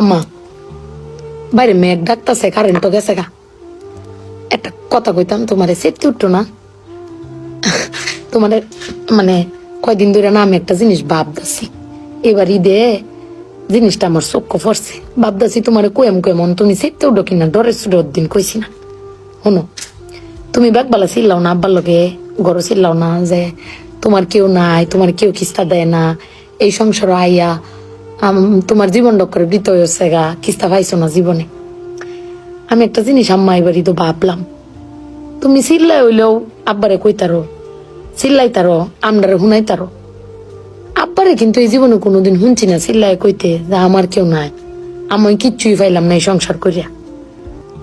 আম্মা বাইরে মেঘ ডাকতেছে, কারেন্ট গেছে গা। একটা কথা কইতাম, তোমারে সেফটি উঠতো না? তোমার মানে কয়দিন ধরে না আমি একটা জিনিস ভাবতেছি, এবার ঈদে জিনিসটা আমার চোখ পড়ছে। ভাবতেছি তোমার কোয়েম কেমন তুমি সেফটি উঠো কিনা, ডরের সুরের দিন কইছি না। শোনো, তুমি ব্যাগবালা চিল্লাও না, আব্বার লগে গড় চিল্লাও না যে তোমার কেউ নাই, তোমার কেউ কিস্তা দেয় না, এই সংসার আইয়া তোমার জীবন ডক্করে বৃত হয়েছে গা, কিস্তা পাইছো না জীবনে। আমি একটা জিনিস আম্মা এবারই তো ভাবলাম, তুমি চিল্লাই হইলেও আব্বারে কইতারো, চিল্লাইতারো, আমরারে শুনাইতারো। আব্বারে কিন্তু এই জীবনে কোনোদিন শুনছি না চিল্লাই কইতে যে আমার কেউ নাই, আমি কিচ্ছুই পাইলাম না এই সংসার করিয়া।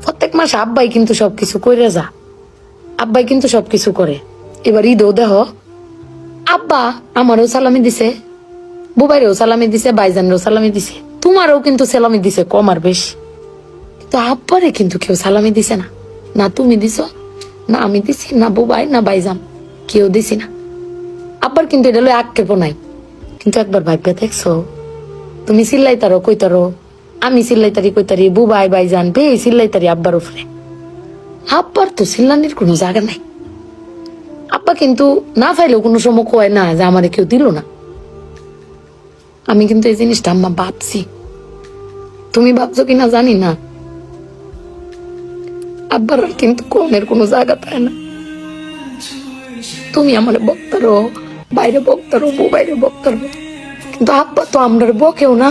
প্রত্যেক মাসে আব্বাই কিন্তু সবকিছু করে যা, আব্বাই কিন্তু সবকিছু করে। এবার ঈদও দেহ আব্বা আমারও সালামি দিছে, বুবাইরেও সালামি দিছে, ভাইজানরেও সালামি দিছে, তোমারও কিন্তু সালামি দিছে কম আর বেশি। কিন্তু আব্বারে কিন্তু কেউ সালামি দিছে না, না তুমি দিছ, না আমি দিছি, না বুবাই, না ভাইজান, কেউ দিছি না। আব্বার কিন্তু এটা লই আক্ষেপও নাই। কিন্তু একবার ভাববে দেখছো, তুমি চিল্লাইতারো কইতারো, আমি চিল্লাইতারি কইতারি, বুবাই ভাইজান বে চিল্লাইতারি আব্বার উপরে। আব্বার তো চিল্লানির কোনো জায়গা নাই। আব্বা কিন্তু না পাইলেও কোনো সময় কয় না যে আমারে কেউ দিল না। আমি কিন্তু এই জিনিসটা আম্মা ভাবছি, তুমি ভাবছো কিনা জানি না। আব্বার আর কিন্তু কনের কোনো জায়গা পায় না। তুমি আমার বক্তারো, বাইরে বক্তারো, বাইরে বক্তারো, কিন্তু আব্বা তো আমরা বকেও না,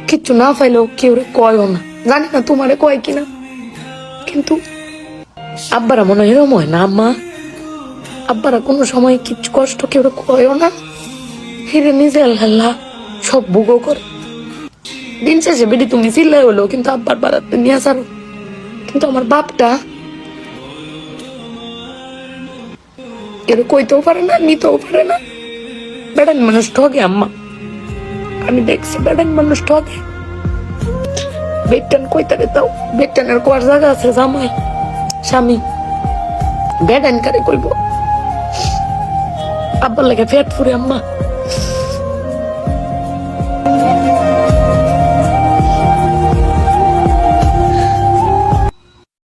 কিচ্ছু না পাইলেও কেউ কয়ও না। জানি না তোমারে কয় কিনা, কিন্তু আব্বারা মনে হয় এরম হয় না আম্মা? আব্বারা কোনো সময় কিছু কষ্ট কেউ কয়ও না, ফিরে নিজে আল্লাহ সব ভোগও করে। দিন শেষে বেটি তুমি চিল্লাই হলো কিন্তু আব্বার বাড়াতে নিয়ে আসারো। কিন্তু আমার বাপটা এর কইতেও পারে না, নিতেও পারে না। বেড়ান মানুষ ঠকে আম্মা, আমি দেখছি বেড়ান মানুষ ঠকে। বেটান কইতারে দাও, বেটানের কোয়ার জায়গা আছে জামাই স্বামী, বেড়ান কারে কইব? আব্বার লাগে পেট ফুরে আম্মা।